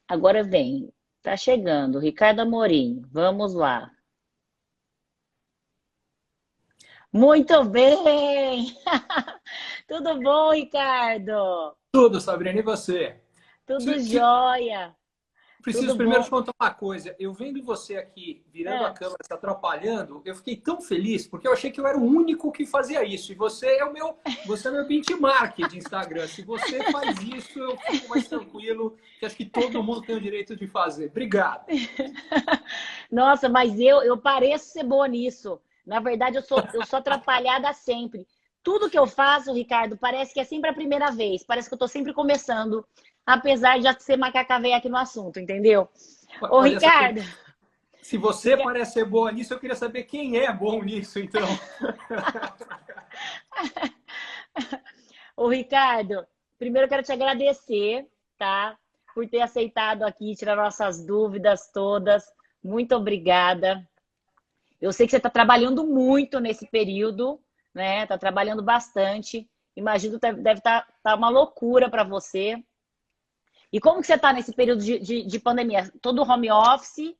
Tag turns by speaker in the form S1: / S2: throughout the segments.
S1: Agora vem. Tá chegando. Ricardo Amorim. Vamos lá. Muito bem! Tudo bom, Ricardo?
S2: Tudo, Sabrina, e você?
S1: Tudo
S2: Preciso,
S1: jóia.
S2: preciso
S1: Tudo
S2: primeiro te
S1: bom?
S2: contar uma coisa. Eu vendo você aqui virando a
S1: Ah,
S2: câmera, se atrapalhando, eu fiquei tão feliz porque eu achei que eu era o único que fazia isso. E você é o meu benchmark de Instagram. Se você faz isso, eu fico mais tranquilo, que acho que todo mundo tem o direito de fazer. Obrigado.
S1: nossa, mas eu pareço ser boa nisso. Na verdade, eu sou atrapalhada sempre. Tudo que eu faço, Ricardo, parece que é sempre a primeira vez. Parece que eu tô sempre começando, apesar de já ser macaca véia aqui no assunto, entendeu? Ô,
S2: Olha,
S1: Ricardo,
S2: se você
S1: Rica-
S2: parece ser boa nisso, eu queria saber quem é bom nisso, então.
S1: Ô, Ricardo, primeiro eu quero te agradecer, tá? Por ter aceitado aqui, tirar nossas dúvidas todas. Muito obrigada. Eu sei que você está trabalhando muito nesse período, né? Está trabalhando bastante. Imagino que deve estar uma loucura para você. E como que você está nesse período de pandemia? Todo home office?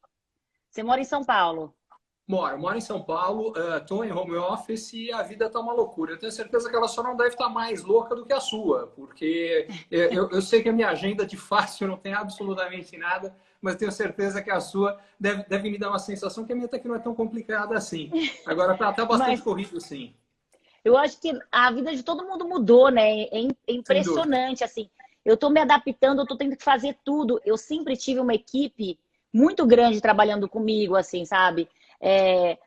S1: Você mora em São Paulo?
S2: Moro em São Paulo, estou em home office e a vida está uma loucura. Eu tenho certeza que ela só não deve estar mais louca do que a sua, porque eu sei que a minha agenda de fácil não tem absolutamente nada, mas tenho certeza que a sua deve me dar uma sensação que a minha até que não é tão complicada assim. Agora está bastante
S1: Mas
S2: corrido, sim,
S1: eu acho que a vida de todo mundo mudou, né? É
S2: sem dúvida.
S1: impressionante, assim. Eu estou me adaptando, eu estou tendo que fazer tudo. Eu sempre tive uma equipe muito grande trabalhando comigo, assim, sabe? É,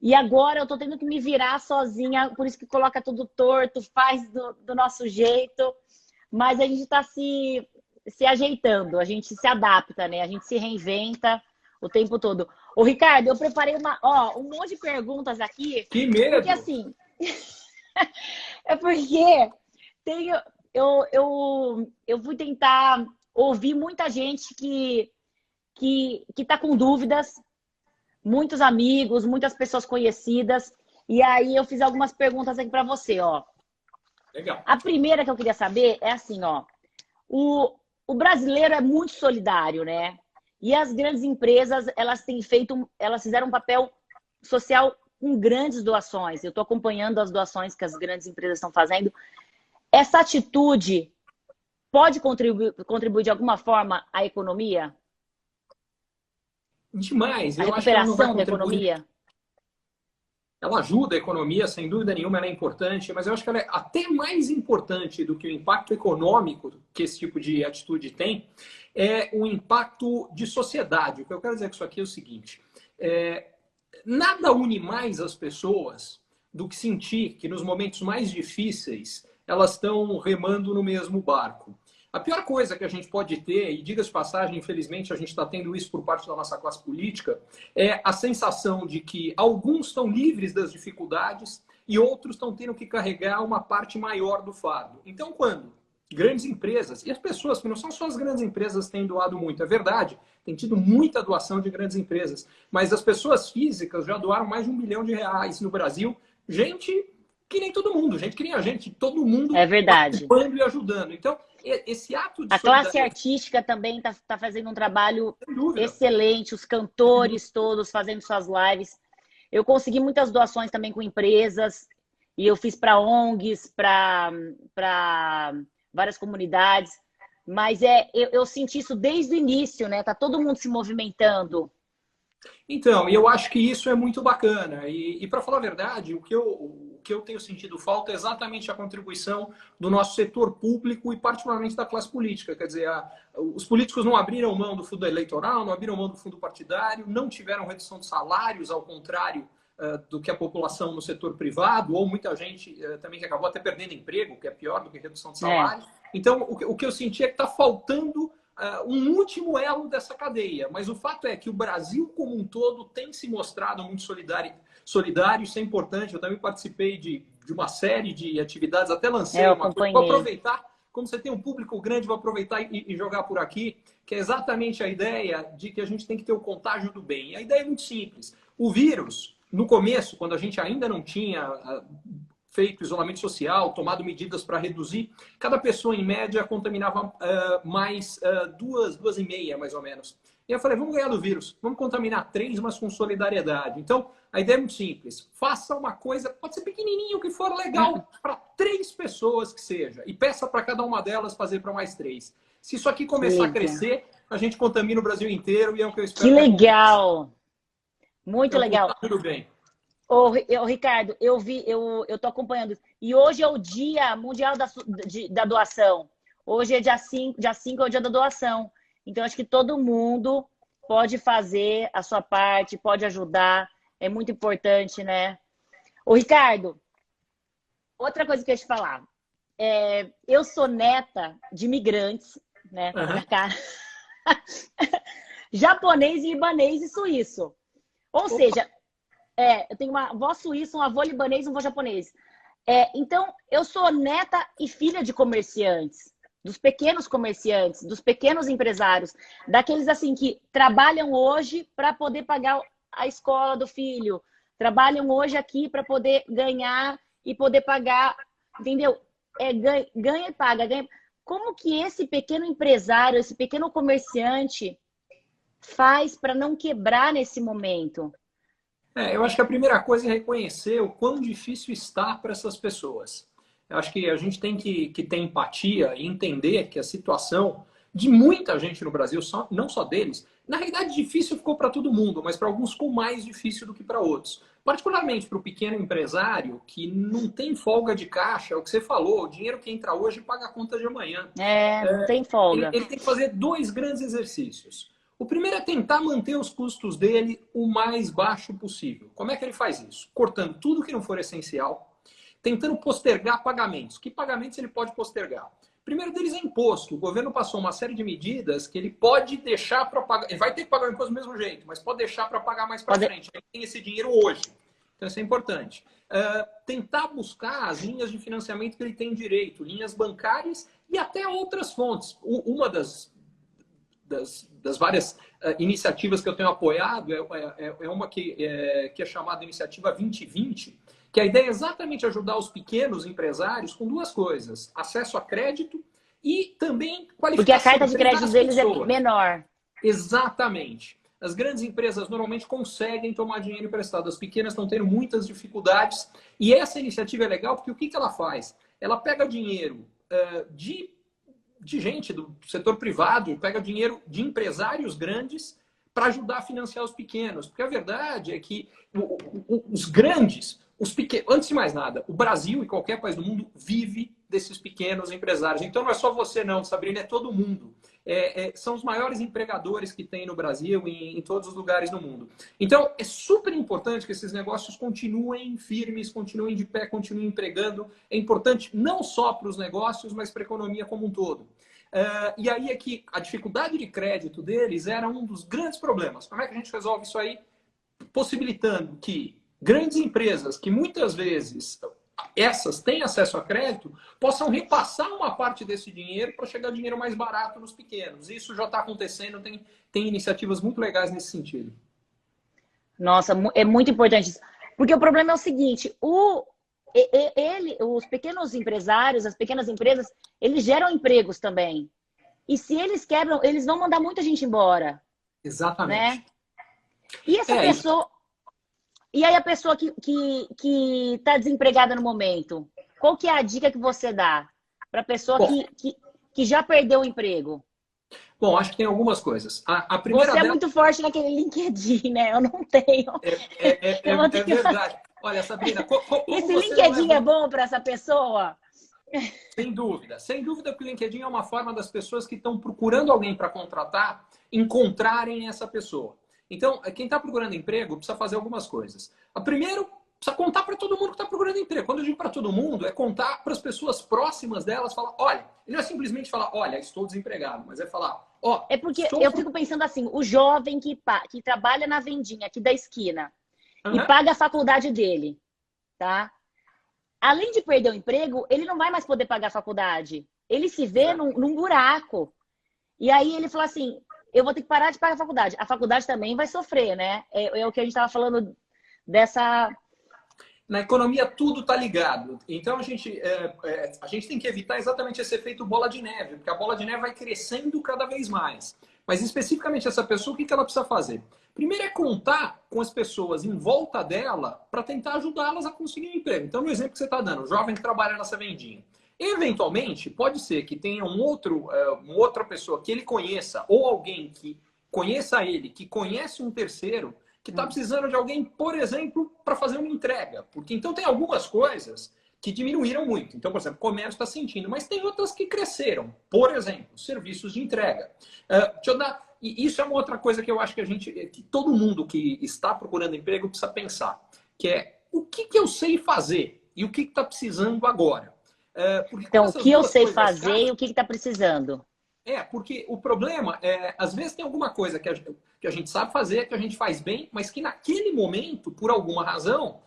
S1: e agora eu estou tendo que me virar sozinha, por isso que coloca tudo torto, faz do nosso jeito. Mas a gente está se ajeitando, a gente se adapta, né? A gente se reinventa o tempo todo. Ô, Ricardo, eu preparei um monte de perguntas aqui,
S2: Que
S1: porque
S2: medo!
S1: assim, é porque tenho, eu fui tentar ouvir muita gente que tá com dúvidas, muitos amigos, muitas pessoas conhecidas, e aí eu fiz algumas perguntas aqui para você, ó.
S2: Legal.
S1: A primeira que eu queria saber é assim, ó. O brasileiro é muito solidário, né? E as grandes empresas, elas fizeram um papel social com grandes doações. Eu estou acompanhando as doações que as grandes empresas estão fazendo. Essa atitude pode contribuir de alguma forma à economia?
S2: Demais,
S1: À
S2: eu acho que ela não vai
S1: recuperação da
S2: contribuir.
S1: economia?
S2: Ela ajuda a economia, sem dúvida nenhuma, ela é importante, mas eu acho que ela é até mais importante do que o impacto econômico que esse tipo de atitude tem, é o impacto de sociedade. O que eu quero dizer com isso aqui é o seguinte: é, nada une mais as pessoas do que sentir que nos momentos mais difíceis elas estão remando no mesmo barco. A pior coisa que a gente pode ter, e diga-se de passagem, infelizmente a gente está tendo isso por parte da nossa classe política, é a sensação de que alguns estão livres das dificuldades e outros estão tendo que carregar uma parte maior do fardo. Então, quando grandes empresas, e as pessoas, que não são só as grandes empresas, têm doado muito, é verdade, tem tido muita doação de grandes empresas, mas as pessoas físicas já doaram mais de R$ 1 bilhão no Brasil. Gente que nem todo mundo, gente que nem a gente, todo mundo
S1: É verdade.
S2: participando e ajudando. Então, esse ato de
S1: A classe
S2: solidariedade,
S1: artística também está fazendo um trabalho
S2: sem dúvida,
S1: excelente, os
S2: sem dúvida.
S1: cantores todos fazendo suas lives. Eu consegui muitas doações também com empresas, e eu fiz para ONGs, para várias comunidades. Mas eu senti isso desde o início, né? Tá todo mundo se movimentando.
S2: Então, e eu acho que isso é muito bacana. E para falar a verdade, o que eu tenho sentido falta é exatamente a contribuição do nosso setor público e particularmente da classe política. Quer dizer, os políticos não abriram mão do fundo eleitoral, não abriram mão do fundo partidário, não tiveram redução de salários, ao contrário do que a população no setor privado, ou muita gente também que acabou até perdendo emprego, que é pior do que redução de
S1: É,
S2: salário. Então, o que eu senti é que está faltando um último elo dessa cadeia. Mas o fato é que o Brasil como um todo tem se mostrado muito solidário, isso é importante. Eu também participei de uma série de atividades, até
S1: eu
S2: lancei uma coisa. Vou
S1: acompanhei.
S2: aproveitar, como você tem um público grande, vou aproveitar e jogar por aqui, que é exatamente a ideia de que a gente tem que ter o contágio do bem. E a ideia é muito simples. O vírus, no começo, quando a gente ainda não tinha feito isolamento social, tomado medidas para reduzir, cada pessoa, em média, contaminava mais duas e meia, mais ou menos. E eu falei, vamos ganhar do vírus, vamos contaminar 3, mas com solidariedade. Então, a ideia é muito simples. Faça uma coisa, pode ser pequenininho, que for legal, para 3 pessoas que seja. E peça para cada uma delas fazer para mais 3. Se isso aqui começar a crescer, a gente contamina o Brasil inteiro e é o que eu espero.
S1: Que legal! Muito
S2: então,
S1: legal.
S2: Tá tudo bem.
S1: Ô, Ricardo, eu tô acompanhando. E hoje é o Dia Mundial da Doação. Hoje é dia 5 é o dia da doação. Então, acho que todo mundo pode fazer a sua parte, pode ajudar. É muito importante, né? Ô, Ricardo, outra coisa que eu ia te falar. Eu sou neta de imigrantes, né? Tá na minha cara. Japonês, libanês e suíço. Ou seja, eu tenho uma avó suíça, um avô libanês e um avô japonês. Então, eu sou neta e filha de comerciantes, dos pequenos comerciantes, dos pequenos empresários, daqueles assim que trabalham hoje para poder pagar a escola do filho, trabalham hoje aqui para poder ganhar e poder pagar, entendeu? Ganha e paga, ganha. Como que esse pequeno empresário, esse pequeno comerciante faz para não quebrar nesse momento?
S2: Eu acho que a primeira coisa é reconhecer o quão difícil está para essas pessoas. Eu acho que a gente tem que ter empatia e entender que a situação de muita gente no Brasil, não só deles, na realidade difícil ficou para todo mundo, mas para alguns ficou mais difícil do que para outros. Particularmente para o pequeno empresário que não tem folga de caixa, é o que você falou, o dinheiro que entra hoje paga a conta de amanhã.
S1: Não tem folga.
S2: Ele tem que fazer 2 grandes exercícios. O primeiro é tentar manter os custos dele o mais baixo possível. Como é que ele faz isso? Cortando tudo que não for essencial, tentando postergar pagamentos. Que pagamentos ele pode postergar? O primeiro deles é imposto. O governo passou uma série de medidas que ele pode deixar para pagar. Ele vai ter que pagar o imposto do mesmo jeito, mas pode deixar para pagar mais para frente. Ele tem esse dinheiro hoje. Então isso é importante. Tentar buscar as linhas de financiamento que ele tem direito, linhas bancárias e até outras fontes. Uma das várias iniciativas que eu tenho apoiado é uma que é chamada Iniciativa 2020, que a ideia é exatamente ajudar os pequenos empresários com 2 coisas: acesso a crédito e também qualificação.
S1: Porque a carta de crédito deles é menor.
S2: Exatamente. As grandes empresas normalmente conseguem tomar dinheiro emprestado. As pequenas estão tendo muitas dificuldades. E essa iniciativa é legal porque o que ela faz? Ela pega dinheiro de gente do setor privado, pega dinheiro de empresários grandes para ajudar a financiar os pequenos. Porque a verdade é que os grandes, os pequenos, antes de mais nada, o Brasil e qualquer país do mundo vive desses pequenos empresários. Então não é só você não, Sabrina, é todo mundo. São os maiores empregadores que tem no Brasil e em todos os lugares do mundo. Então é super importante que esses negócios continuem firmes, continuem de pé, continuem empregando. É importante não só para os negócios, mas para a economia como um todo. E aí é que a dificuldade de crédito deles era um dos grandes problemas. Como é que a gente resolve isso aí? Possibilitando que grandes empresas, que muitas vezes essas têm acesso a crédito, possam repassar uma parte desse dinheiro para chegar dinheiro mais barato nos pequenos. Isso já está acontecendo, tem iniciativas muito legais nesse sentido.
S1: Nossa, é muito importante isso. Porque o problema é o seguinte, os pequenos empresários, as pequenas empresas, eles geram empregos também. E se eles quebram, eles vão mandar muita gente embora.
S2: Exatamente.
S1: Né? E essa pessoa... E aí a pessoa que está desempregada no momento, qual que é a dica que você dá para a pessoa que já perdeu o emprego?
S2: Bom, acho que tem algumas coisas. A primeira
S1: você é muito forte naquele LinkedIn, né? Eu não tenho.
S2: É verdade. Olha, Sabrina,
S1: esse LinkedIn é bom para essa pessoa?
S2: Sem dúvida. Sem dúvida que o LinkedIn é uma forma das pessoas que estão procurando alguém para contratar encontrarem essa pessoa. Então, quem está procurando emprego precisa fazer algumas coisas. A primeiro, precisa contar para todo mundo que está procurando emprego. Quando eu digo para todo mundo, é contar para as pessoas próximas delas, falar, olha, e não é simplesmente falar, olha, estou desempregado, mas é falar, ó...
S1: É porque eu fico pensando assim, o jovem que trabalha na vendinha aqui da esquina e paga a faculdade dele, tá? Além de perder o emprego, ele não vai mais poder pagar a faculdade. Ele se vê num buraco. E aí ele fala assim... Eu vou ter que parar de pagar a faculdade. A faculdade também vai sofrer, né? É o que a gente estava falando dessa...
S2: Na economia tudo está ligado. Então a gente tem que evitar exatamente esse efeito bola de neve, porque a bola de neve vai crescendo cada vez mais. Mas especificamente essa pessoa, o que ela precisa fazer? Primeiro é contar com as pessoas em volta dela para tentar ajudá-las a conseguir um emprego. Então, no exemplo que você está dando, o jovem que trabalha nessa vendinha. Eventualmente, pode ser que tenha uma outra pessoa que ele conheça, ou alguém que conheça ele, que conhece um terceiro, que está precisando de alguém, por exemplo, para fazer uma entrega. Porque então tem algumas coisas que diminuíram muito. Então, por exemplo, o comércio está sentindo, mas tem outras que cresceram. Por exemplo, serviços de entrega. Deixa eu dar... E isso é uma outra coisa que eu acho que todo mundo que está procurando emprego precisa pensar, que é o que eu sei fazer e o que está precisando agora.
S1: Então, o que eu sei fazer e o que está precisando.
S2: Porque o problema é, às vezes tem alguma coisa que a gente sabe fazer, que a gente faz bem, mas que naquele momento, por alguma razão,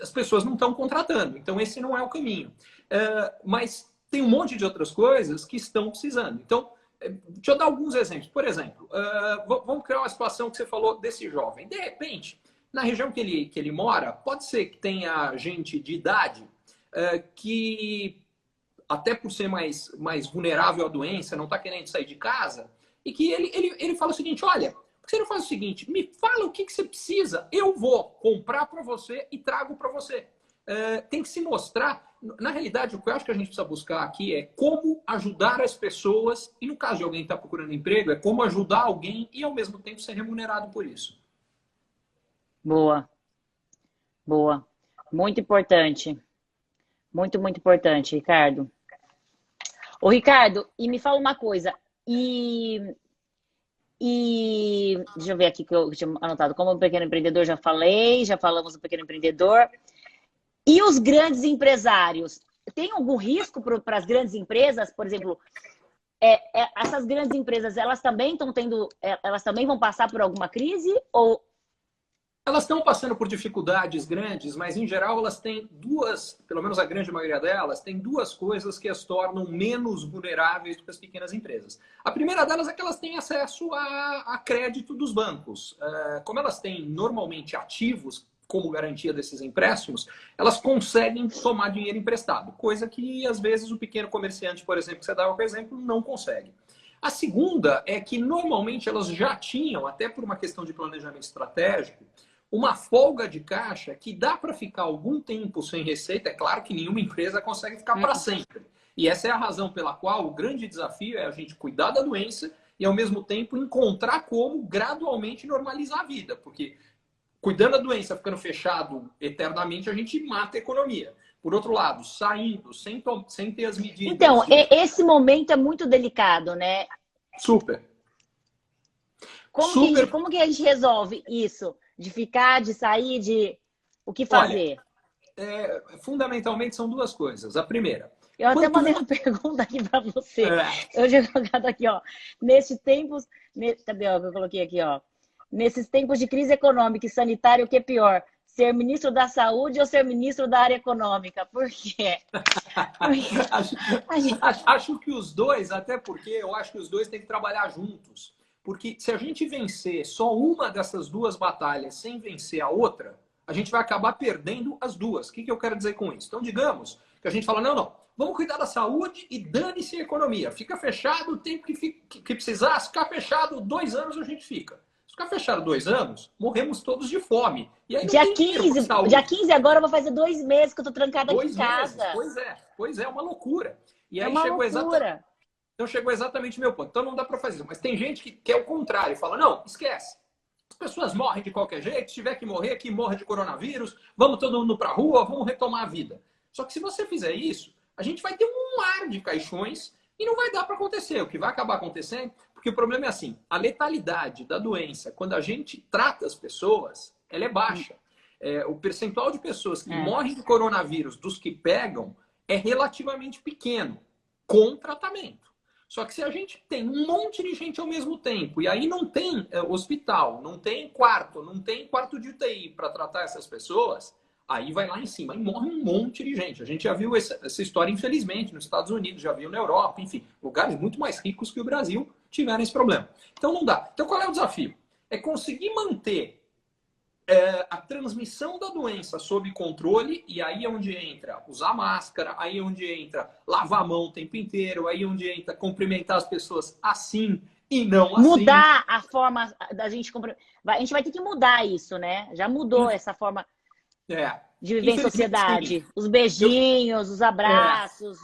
S2: as pessoas não estão contratando. Então, esse não é o caminho. Mas tem um monte de outras coisas que estão precisando. Então, deixa eu dar alguns exemplos. Por exemplo, vamos criar uma situação que você falou desse jovem. De repente, na região que ele mora, pode ser que tenha gente de idade que, até por ser mais vulnerável à doença, não está querendo sair de casa, e que ele fala o seguinte, olha, por que você não faz o seguinte, me fala o que você precisa, eu vou comprar para você e trago para você. Tem que se mostrar, na realidade, o que eu acho que a gente precisa buscar aqui é como ajudar as pessoas, e no caso de alguém que está procurando emprego, é como ajudar alguém e ao mesmo tempo ser remunerado por isso.
S1: Boa. Boa. Muito importante. Muito, muito importante, Ricardo. Ô, Ricardo, e me fala uma coisa. Deixa eu ver aqui que eu tinha anotado. Como pequeno empreendedor, já falei, já falamos do pequeno empreendedor. E os grandes empresários? Tem algum risco para as grandes empresas? Por exemplo, essas grandes empresas, elas também elas também vão passar por alguma crise? Ou
S2: elas estão passando por dificuldades grandes, mas em geral elas têm pelo menos a grande maioria delas, tem duas coisas que as tornam menos vulneráveis do que as pequenas empresas. A primeira delas é que elas têm acesso a crédito dos bancos. Como elas têm normalmente ativos como garantia desses empréstimos, elas conseguem tomar dinheiro emprestado, coisa que às vezes o pequeno comerciante, por exemplo, que você dava como exemplo, não consegue. A segunda é que normalmente elas já tinham, até por uma questão de planejamento estratégico, uma folga de caixa que dá para ficar algum tempo sem receita. É claro que nenhuma empresa consegue ficar para sempre. E essa é a razão pela qual o grande desafio é a gente cuidar da doença e, ao mesmo tempo, encontrar como gradualmente normalizar a vida. Porque cuidando da doença, ficando fechado eternamente, a gente mata a economia. Por outro lado, saindo, sem ter as medidas...
S1: Então, esse momento é muito delicado, né?
S2: Super.
S1: Como que a gente resolve isso? De ficar, de sair, o que fazer?
S2: Olha, fundamentalmente são duas coisas. A primeira...
S1: Eu até mandei uma pergunta aqui para você. Eu já colocado aqui, ó. Cadê o que eu coloquei aqui, ó? Nesses tempos de crise econômica e sanitária, o que é pior? Ser ministro da Saúde ou ser ministro da área econômica? Por quê?
S2: Acho que os dois, até porque eu acho que os dois têm que trabalhar juntos. Porque se a gente vencer só uma dessas duas batalhas sem vencer a outra, a gente vai acabar perdendo as duas. O que eu quero dizer com isso? Então, digamos que a gente fala, não, vamos cuidar da saúde e dane-se a economia. Fica fechado o tempo que precisar. Se ficar fechado 2 anos, a gente fica. Se ficar fechado 2 anos, morremos todos de fome. E aí
S1: dia 15 agora eu vou fazer 2 meses que eu tô trancada aqui em casa.
S2: Pois é, uma loucura. E aí
S1: uma loucura.
S2: Então chegou exatamente o meu ponto. Então não dá para fazer isso. Mas tem gente que é o contrário. Fala, não, esquece. As pessoas morrem de qualquer jeito. Se tiver que morrer, que morra de coronavírus. Vamos todo mundo para a rua, vamos retomar a vida. Só que se você fizer isso, a gente vai ter um mar de caixões e não vai dar para acontecer. O que vai acabar acontecendo, porque o problema é assim, a letalidade da doença, quando a gente trata as pessoas, ela é baixa. O percentual de pessoas que morrem de coronavírus dos que pegam é relativamente pequeno, com tratamento. Só que se a gente tem um monte de gente ao mesmo tempo, e aí não tem hospital, não tem quarto de UTI para tratar essas pessoas, aí vai lá em cima e morre um monte de gente. A gente já viu essa história, infelizmente, nos Estados Unidos, já viu na Europa, enfim, lugares muito mais ricos que o Brasil tiveram esse problema. Então não dá. Então qual é o desafio? É conseguir manter a transmissão da doença sob controle, e aí é onde entra usar máscara, aí é onde entra lavar a mão o tempo inteiro, aí é onde entra cumprimentar as pessoas assim e não assim.
S1: Mudar a forma da gente cumprimentar. A gente vai ter que mudar isso, né? Já mudou essa forma de viver em sociedade. Sim. Os beijinhos, os abraços.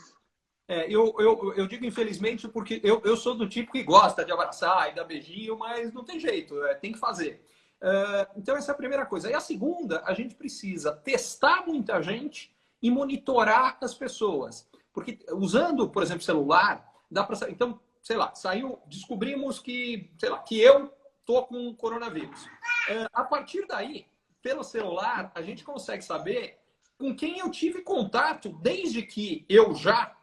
S2: Eu digo infelizmente porque eu sou do tipo que gosta de abraçar e dar beijinho, mas não tem jeito, tem que fazer. Então, essa é a primeira coisa. E a segunda, a gente precisa testar muita gente e monitorar as pessoas. Porque usando, por exemplo, celular, dá para... Então, sei lá, descobrimos que eu tô com coronavírus. A partir daí, pelo celular, a gente consegue saber com quem eu tive contato desde que eu já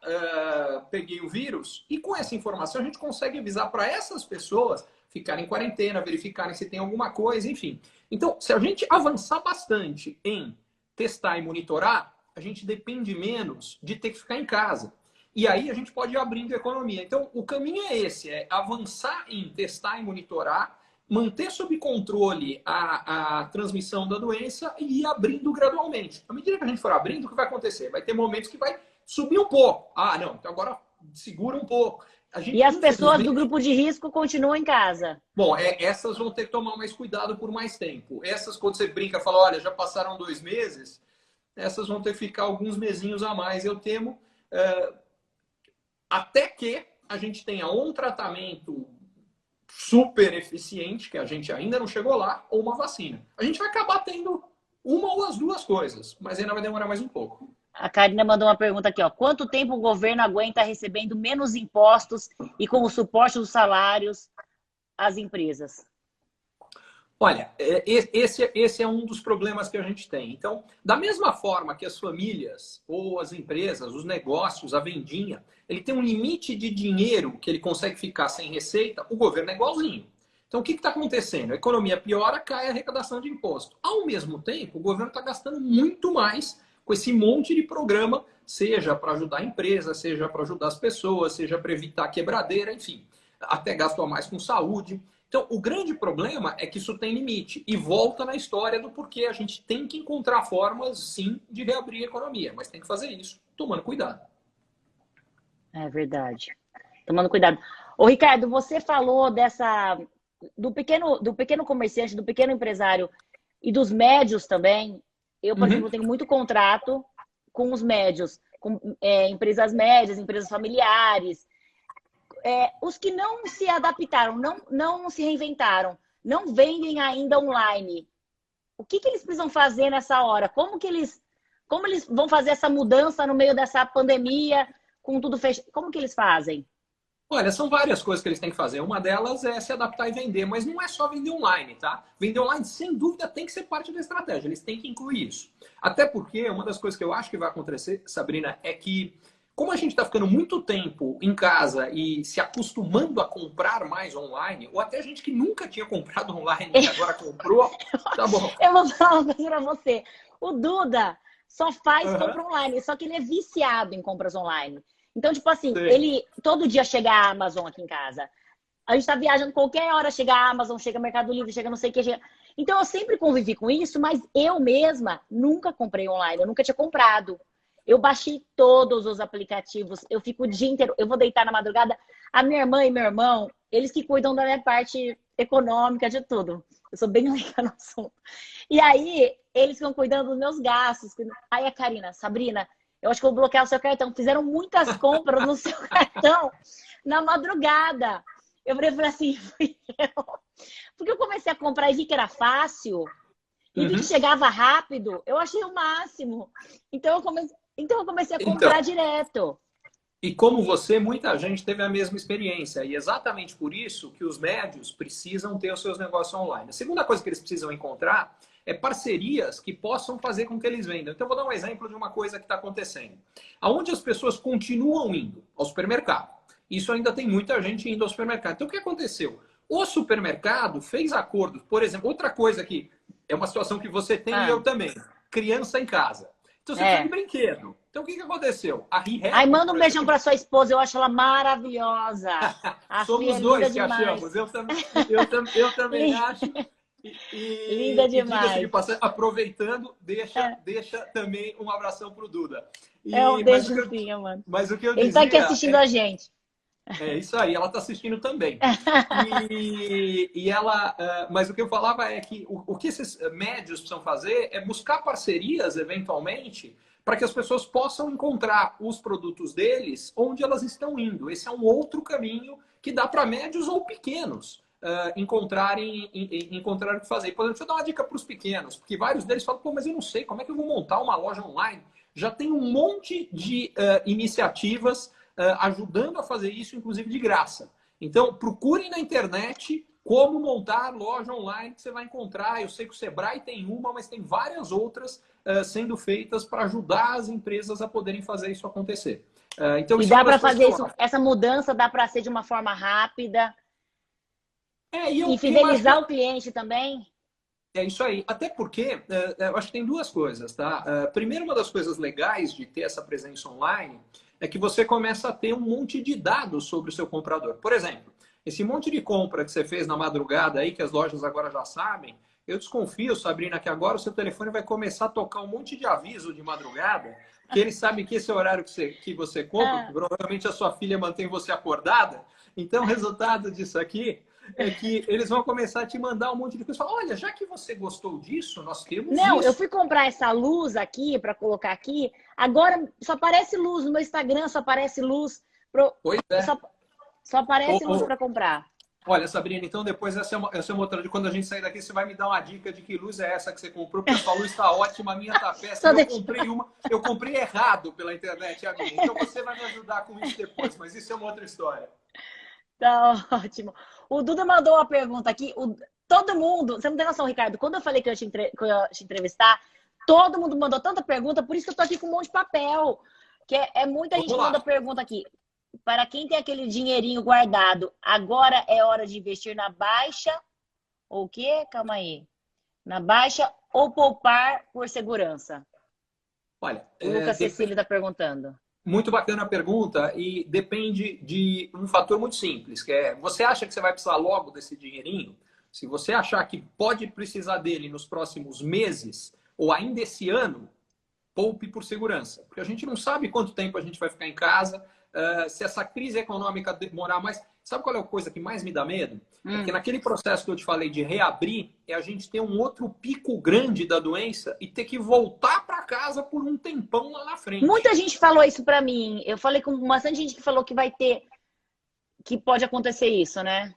S2: peguei o vírus. E com essa informação, a gente consegue avisar para essas pessoas ficarem em quarentena, verificarem se tem alguma coisa, enfim. Então, se a gente avançar bastante em testar e monitorar, a gente depende menos de ter que ficar em casa. E aí a gente pode ir abrindo a economia. Então, o caminho é esse, é avançar em testar e monitorar, manter sob controle a transmissão da doença e ir abrindo gradualmente. À medida que a gente for abrindo, o que vai acontecer? Vai ter momentos que vai subir um pouco. Ah, não, então agora segura um pouco.
S1: E as pessoas do grupo de risco continuam em casa.
S2: Bom, essas vão ter que tomar mais cuidado por mais tempo. Essas, quando você brinca, fala, olha, já passaram 2 meses, essas vão ter que ficar alguns mesinhos a mais, eu temo, até que a gente tenha um tratamento super eficiente, que a gente ainda não chegou lá, ou uma vacina. A gente vai acabar tendo uma ou as duas coisas, mas ainda vai demorar mais um pouco.
S1: A Karina mandou uma pergunta aqui, ó. Quanto tempo o governo aguenta recebendo menos impostos e com o suporte dos salários às empresas?
S2: Olha, esse é um dos problemas que a gente tem. Então, da mesma forma que as famílias ou as empresas, os negócios, a vendinha, ele tem um limite de dinheiro que ele consegue ficar sem receita, o governo é igualzinho. Então, o que está acontecendo? A economia piora, cai a arrecadação de imposto. Ao mesmo tempo, o governo está gastando muito mais com esse monte de programa, seja para ajudar a empresa, seja para ajudar as pessoas, seja para evitar quebradeira, enfim. Até gasto a mais com saúde. Então, o grande problema é que isso tem limite. E volta na história do porquê a gente tem que encontrar formas, sim, de reabrir a economia. Mas tem que fazer isso tomando cuidado.
S1: É verdade. Tomando cuidado. Ô, Ricardo, você falou do pequeno comerciante, do pequeno empresário e dos médios também. Eu, por exemplo, tenho muito contrato com os médios, com empresas médias, empresas familiares. Os que não se adaptaram, não se reinventaram, não vendem ainda online. O que eles precisam fazer nessa hora? Como eles vão fazer essa mudança no meio dessa pandemia, com tudo fechado? Como que eles fazem?
S2: Olha, são várias coisas que eles têm que fazer. Uma delas é se adaptar e vender, mas não é só vender online, tá? Vender online, sem dúvida, tem que ser parte da estratégia. Eles têm que incluir isso. Até porque uma das coisas que eu acho que vai acontecer, Sabrina, é que como a gente está ficando muito tempo em casa e se acostumando a comprar mais online, ou até gente que nunca tinha comprado online e agora comprou, tá bom.
S1: Eu vou falar uma coisa pra você. O Duda só faz compra online, só que ele é viciado em compras online. Então, tipo assim, ele todo dia chega a Amazon aqui em casa. A gente tá viajando, qualquer hora chega a Amazon, chega Mercado Livre, chega não sei o que. Então, eu sempre convivi com isso, mas eu mesma nunca comprei online, eu nunca tinha comprado. Eu baixei todos os aplicativos, eu fico o dia inteiro, eu vou deitar na madrugada. A minha irmã e meu irmão, eles que cuidam da minha parte econômica, de tudo. Eu sou bem leiga no assunto. E aí, eles ficam cuidando dos meus gastos. Aí a Karina, Sabrina, eu acho que eu vou bloquear o seu cartão. Fizeram muitas compras no seu cartão na madrugada. Eu falei assim, fui eu. Porque eu comecei a comprar e vi que era fácil. E vi que chegava rápido. Eu achei o máximo. Então eu comecei a comprar direto.
S2: E como você, muita gente teve a mesma experiência. E exatamente por isso que os médios precisam ter os seus negócios online. A segunda coisa que eles precisam encontrar é parcerias que possam fazer com que eles vendam. Então, eu vou dar um exemplo de uma coisa que está acontecendo. Aonde as pessoas continuam indo ao supermercado. Isso ainda tem muita gente indo ao supermercado. Então, o que aconteceu? O supermercado fez acordos. Por exemplo, outra coisa que é uma situação que você tem e eu também. Criança em casa. Então, você tem brinquedo. Então, o que aconteceu? A ReHap...
S1: Ai, manda um beijão para sua esposa. Eu acho ela maravilhosa.
S2: Somos dois que achamos. Eu também acho.
S1: Linda
S2: Diga-se de
S1: demais.
S2: passagem, aproveitando, deixa também um abração para o Duda.
S1: É um
S2: E, mas, o que
S1: beijo
S2: eu,
S1: sim, mano.
S2: mas o que eu
S1: Ele tá aqui
S2: dizia
S1: assistindo a gente.
S2: é isso aí, ela está assistindo também. E ela, mas o que eu falava é que o que esses médios precisam fazer é buscar parcerias, eventualmente, para que as pessoas possam encontrar os produtos deles onde elas estão indo. Esse é um outro caminho que dá para médios ou pequenos encontrar o que fazer. Por exemplo, deixa eu dar uma dica para os pequenos, porque vários deles falam, pô, mas eu não sei como é que eu vou montar uma loja online. Já tem um monte de iniciativas ajudando a fazer isso, inclusive de graça. Então, procure na internet como montar loja online que você vai encontrar. Eu sei que o Sebrae tem uma, mas tem várias outras sendo feitas para ajudar as empresas a poderem fazer isso acontecer. Então,
S1: E
S2: isso é
S1: dá
S2: uma das
S1: para
S2: coisas que
S1: fazer
S2: eu
S1: isso,
S2: acho.
S1: essa mudança dá para ser de uma forma rápida e
S2: Eu acho que
S1: fidelizar o cliente também.
S2: é isso aí. Até porque eu acho que tem duas coisas, tá? Primeiro, uma das coisas legais de ter essa presença online é que você começa a ter um monte de dados sobre o seu comprador. Por exemplo, esse monte de compra que você fez na madrugada aí, que as lojas agora já sabem, eu desconfio, Sabrina, que agora o seu telefone vai começar a tocar um monte de aviso de madrugada, porque eles sabem que esse é o horário que você compra, porque
S1: Ah,
S2: provavelmente a sua filha mantém você acordada. Então, o resultado disso aqui é que eles vão começar a te mandar um monte de coisa. Olha, já que você gostou disso, nós temos
S1: não, eu
S2: isso.
S1: fui comprar essa luz aqui para colocar aqui. Agora só aparece luz no meu Instagram, só aparece luz.
S2: Pois é.
S1: Só, só
S2: Ô,
S1: aparece luz
S2: ô,
S1: para comprar.
S2: olha, Sabrina, então depois essa é uma outra. Quando a gente sair daqui, você vai me dar uma dica de que luz é essa que você comprou, porque a sua luz está ótima, a minha está
S1: Só
S2: péssima.
S1: deixa...
S2: Eu comprei errado pela internet, a minha. Então você vai me ajudar com isso depois, mas isso é uma outra história.
S1: Tá ótimo. O Duda mandou uma pergunta aqui. Todo mundo, você não tem noção, Ricardo, quando eu falei que que eu ia te entrevistar, todo mundo mandou tanta pergunta, por isso que eu tô aqui com um monte de papel. Que é muita gente
S2: Vamos
S1: que manda
S2: lá.
S1: pergunta aqui. Para quem tem aquele dinheirinho guardado, agora é hora de investir na baixa ou o quê? Calma aí. Na baixa ou poupar por segurança?
S2: Olha,
S1: O Lucas Cecílio está perguntando.
S2: muito bacana a pergunta e depende de um fator muito simples, que é, você acha que você vai precisar logo desse dinheirinho? Se você achar que pode precisar dele nos próximos meses ou ainda esse ano, poupe por segurança. Porque a gente não sabe quanto tempo a gente vai ficar em casa, se essa crise econômica demorar mais. Sabe qual é a coisa que mais me dá medo? É que naquele processo que eu te falei de reabrir, é a gente ter um outro pico grande da doença e ter que voltar para casa por um tempão lá na frente.
S1: Muita gente falou isso para mim. Eu falei com bastante gente que falou que vai ter, que pode acontecer isso, né?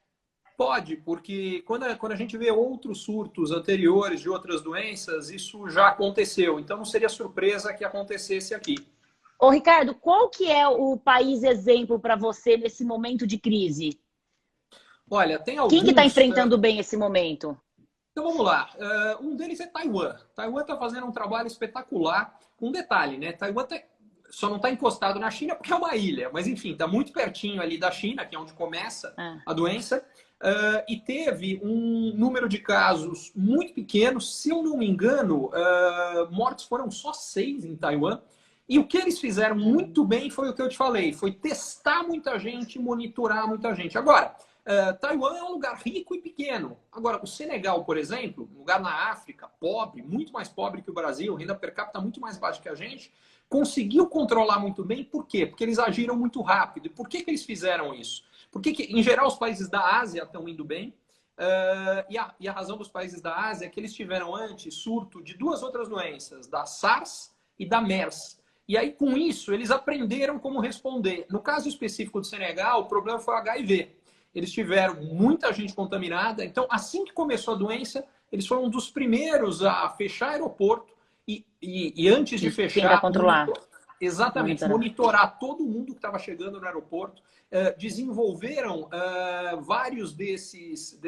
S2: Pode, porque quando a gente vê outros surtos anteriores de outras doenças, isso já aconteceu. Então não seria surpresa que acontecesse aqui.
S1: Ô, Ricardo, qual que é o país exemplo para você nesse momento de crise?
S2: Olha, tem
S1: Quem que está
S2: alguns.
S1: enfrentando bem esse momento?
S2: Então vamos lá. Um deles é Taiwan. Taiwan está fazendo um trabalho espetacular. Um detalhe, né? Taiwan só não está encostado na China porque é uma ilha, mas enfim, está muito pertinho ali da China, que é onde começa
S1: Ah,
S2: a doença. E teve um número de casos muito pequeno. Se eu não me engano, mortos foram só 6 em Taiwan. E o que eles fizeram muito bem foi o que eu te falei: foi testar muita gente, monitorar muita gente. Agora, Taiwan é um lugar rico e pequeno. Agora, o Senegal, por exemplo, um lugar na África, pobre, muito mais pobre que o Brasil, renda per capita muito mais baixa que a gente, conseguiu controlar muito bem. Por quê? Porque eles agiram muito rápido. E por que eles fizeram isso? Porque, em geral, os países da Ásia estão indo bem. E a razão dos países da Ásia é que eles tiveram antes surto de 2 outras doenças, da SARS e da MERS. E aí, com isso, eles aprenderam como responder. No caso específico do Senegal, o problema foi o HIV. Eles tiveram muita gente contaminada. Então, assim que começou a doença, eles foram um dos primeiros a fechar aeroporto e antes de
S1: tentar
S2: fechar,
S1: controlar,
S2: monitorar todo mundo que estava chegando no aeroporto. Desenvolveram vários desses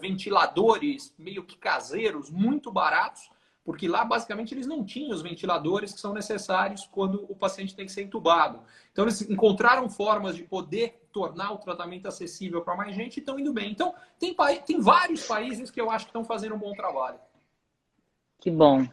S2: ventiladores meio que caseiros, muito baratos, porque lá basicamente eles não tinham os ventiladores que são necessários quando o paciente tem que ser entubado. Então eles encontraram formas de poder tornar o tratamento acessível para mais gente e estão indo bem. Então tem vários países que eu acho que estão fazendo um bom trabalho.
S1: que bom.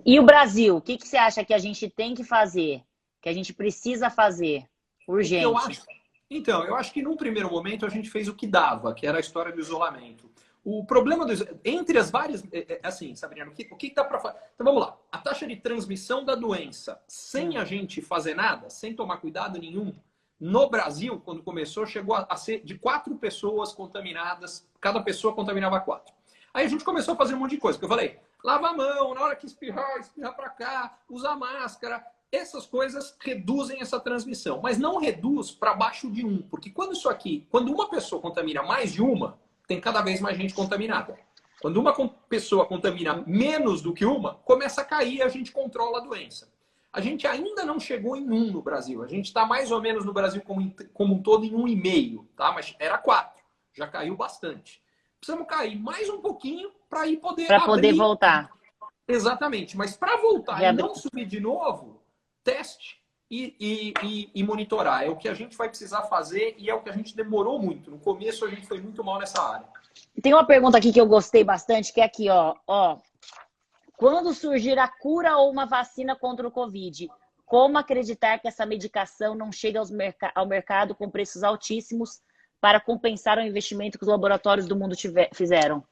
S1: E o Brasil, o que você acha que a gente tem que fazer? Que a gente precisa fazer?
S2: Eu
S1: Urgente.
S2: acho, então, eu acho que num primeiro momento a gente fez o que dava, que era a história do isolamento. O problema entre as várias. Assim, Sabrina, o que dá para fazer? Então vamos lá. A taxa de transmissão da doença, sem a gente fazer nada, sem tomar cuidado nenhum, no Brasil, quando começou, chegou a ser de 4 pessoas contaminadas, cada pessoa contaminava 4. Aí a gente começou a fazer um monte de coisa, que eu falei, lava a mão, na hora que espirrar, espirra para cá, usa máscara. Essas coisas reduzem essa transmissão, mas não reduz para baixo de 1, porque quando uma pessoa contamina mais de uma, tem cada vez mais gente contaminada. Quando uma pessoa contamina menos do que uma, começa a cair e a gente controla a doença. A gente ainda não chegou em 1 no Brasil. A gente está mais ou menos no Brasil como um todo em 1,5, tá? Mas era 4. Já caiu bastante. Precisamos cair mais um pouquinho para ir poder
S1: Para poder voltar.
S2: Exatamente. Mas para voltar e não subir de novo, teste e monitorar. É o que a gente vai precisar fazer e é o que a gente demorou muito. No começo a gente foi muito mal nessa área.
S1: Tem uma pergunta aqui que eu gostei bastante, que é aqui, ó. Quando surgir a cura ou uma vacina contra o Covid, como acreditar que essa medicação não chega ao mercado com preços altíssimos para compensar o investimento que os laboratórios do mundo fizeram?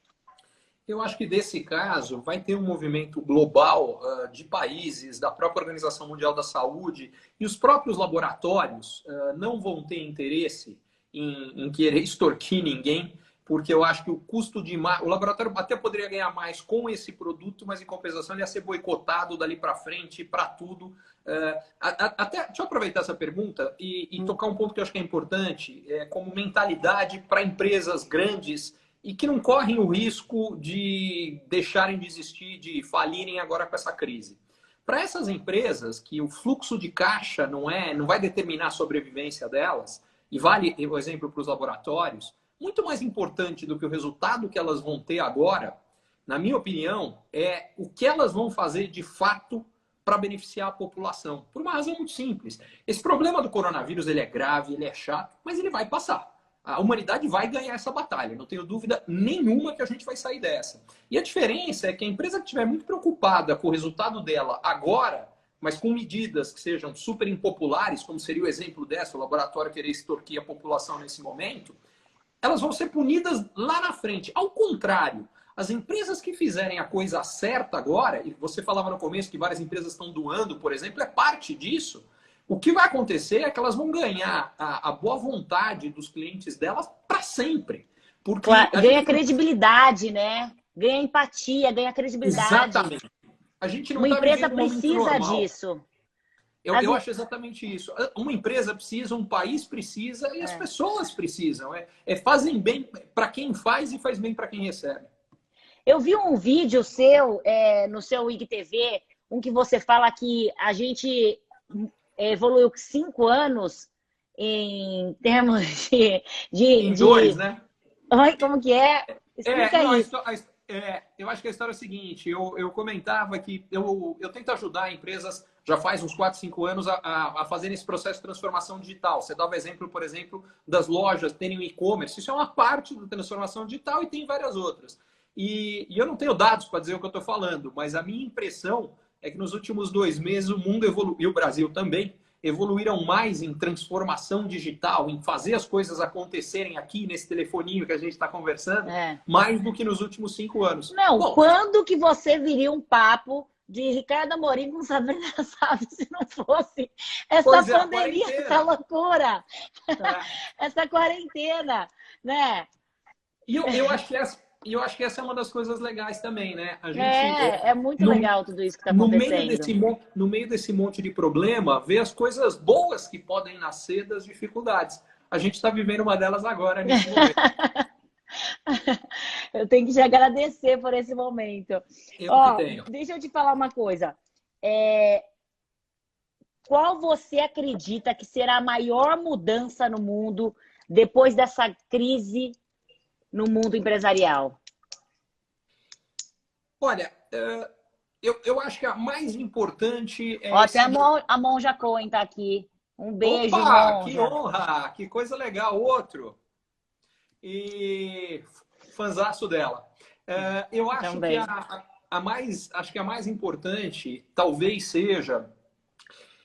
S2: Eu acho que desse caso vai ter um movimento global de países, da própria Organização Mundial da Saúde, e os próprios laboratórios não vão ter interesse em querer extorquir ninguém, porque eu acho que o custo de... O laboratório até poderia ganhar mais com esse produto, mas em compensação ele ia ser boicotado dali para frente, para tudo. Deixa eu aproveitar essa pergunta e tocar um ponto que eu acho que é importante, como mentalidade para empresas grandes e que não correm o risco de deixarem de existir, de falirem agora com essa crise. Para essas empresas que o fluxo de caixa não vai determinar a sobrevivência delas, e vale o exemplo para os laboratórios, muito mais importante do que o resultado que elas vão ter agora, na minha opinião, é o que elas vão fazer de fato para beneficiar a população. Por uma razão muito simples. Esse problema do coronavírus ele é grave, ele é chato, mas ele vai passar. A humanidade vai ganhar essa batalha. Não tenho dúvida nenhuma que a gente vai sair dessa. E a diferença é que a empresa que estiver muito preocupada com o resultado dela agora, mas com medidas que sejam super impopulares, como seria o exemplo dessa, o laboratório querer extorquir a população nesse momento, elas vão ser punidas lá na frente. Ao contrário, as empresas que fizerem a coisa certa agora, e você falava no começo que várias empresas estão doando, por exemplo, é parte disso. O que vai acontecer é que elas vão ganhar a boa vontade dos clientes delas para sempre. Porque
S1: claro, ganha credibilidade, né? Ganha empatia, ganha credibilidade.
S2: Exatamente. A gente não
S1: Uma empresa
S2: vivendo um momento
S1: precisa
S2: normal.
S1: disso.
S2: Eu acho exatamente isso. Uma empresa precisa, um país precisa e as pessoas precisam. Fazem bem para quem faz e faz bem para quem recebe.
S1: Eu vi um vídeo seu no seu IGTV, um que você fala que a gente evoluiu 5 anos em termos
S2: em dois, né?
S1: Ai, como que é? Explica isso.
S2: Eu acho que a história é a seguinte, eu comentava que eu tento ajudar empresas já faz uns 4, 5 anos a fazerem esse processo de transformação digital. Você dava exemplo, por exemplo, das lojas terem um e-commerce. Isso é uma parte da transformação digital e tem várias outras. E eu não tenho dados para dizer o que eu estou falando, mas a minha impressão é que nos últimos 2 meses o mundo evoluiu, e o Brasil também, evoluíram mais em transformação digital, em fazer as coisas acontecerem aqui nesse telefoninho que a gente está conversando, mais do que nos últimos 5 anos.
S1: Não, bom, quando que você viria um papo de Ricardo Amorim com Sabrina Sato se não fosse essa pandemia, essa loucura, essa quarentena, né?
S2: E eu acho que essa é uma das coisas legais também, né? A gente,
S1: é muito legal tudo isso que está acontecendo.
S2: No meio desse monte de problema, ver as coisas boas que podem nascer das dificuldades. A gente está vivendo uma delas agora, nesse momento.
S1: Eu tenho que te agradecer por esse momento. Deixa eu te falar uma coisa. Qual você acredita que será a maior mudança no mundo depois dessa crise no mundo empresarial?
S2: Olha, eu acho que a mais importante é...
S1: Até a Monja Cohen está aqui. Um beijo,
S2: Opa,
S1: Monja.
S2: que honra, que coisa legal. Outro. E fanzaço dela. Eu acho
S1: também.
S2: que a mais importante talvez seja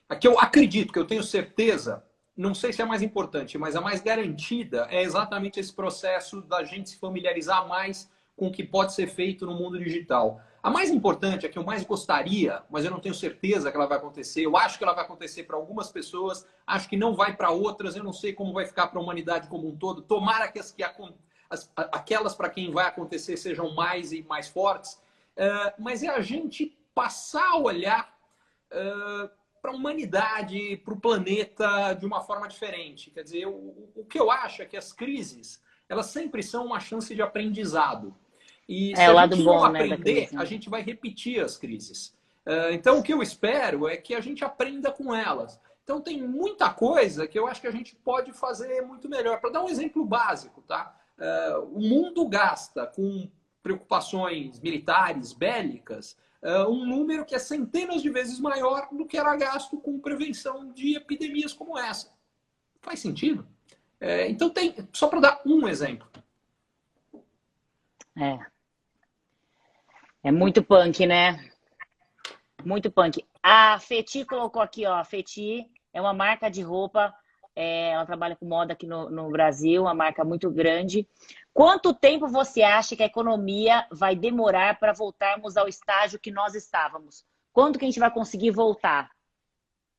S2: a que eu acredito, que eu tenho certeza, não sei se é a mais importante, mas a mais garantida é exatamente esse processo da gente se familiarizar mais com o que pode ser feito no mundo digital. A mais importante, a que eu mais gostaria, mas eu não tenho certeza que ela vai acontecer, eu acho que ela vai acontecer para algumas pessoas, acho que não vai para outras, eu não sei como vai ficar para a humanidade como um todo. Tomara que aquelas para quem vai acontecer sejam mais e mais fortes, mas é a gente passar a olhar para a humanidade, para o planeta de uma forma diferente. Quer dizer, o que eu acho é que as crises, elas sempre são uma chance de aprendizado. E se
S1: É o
S2: a
S1: lado
S2: gente
S1: bom,
S2: não
S1: né, da
S2: aprender,
S1: crise.
S2: a gente vai repetir as crises. Então, o que eu espero é que a gente aprenda com elas. Então, tem muita coisa que eu acho que a gente pode fazer muito melhor. Para dar um exemplo básico, tá? O mundo gasta com preocupações militares, bélicas, um número que é centenas de vezes maior do que era gasto com prevenção de epidemias como essa. Faz sentido? Então, só para dar um exemplo.
S1: É muito punk, né? Muito punk. A Feti colocou aqui, ó. A Feti é uma marca de roupa. Ela trabalha com moda aqui no Brasil, uma marca muito grande. Quanto tempo você acha que a economia vai demorar para voltarmos ao estágio que nós estávamos? Quando que a gente vai conseguir voltar?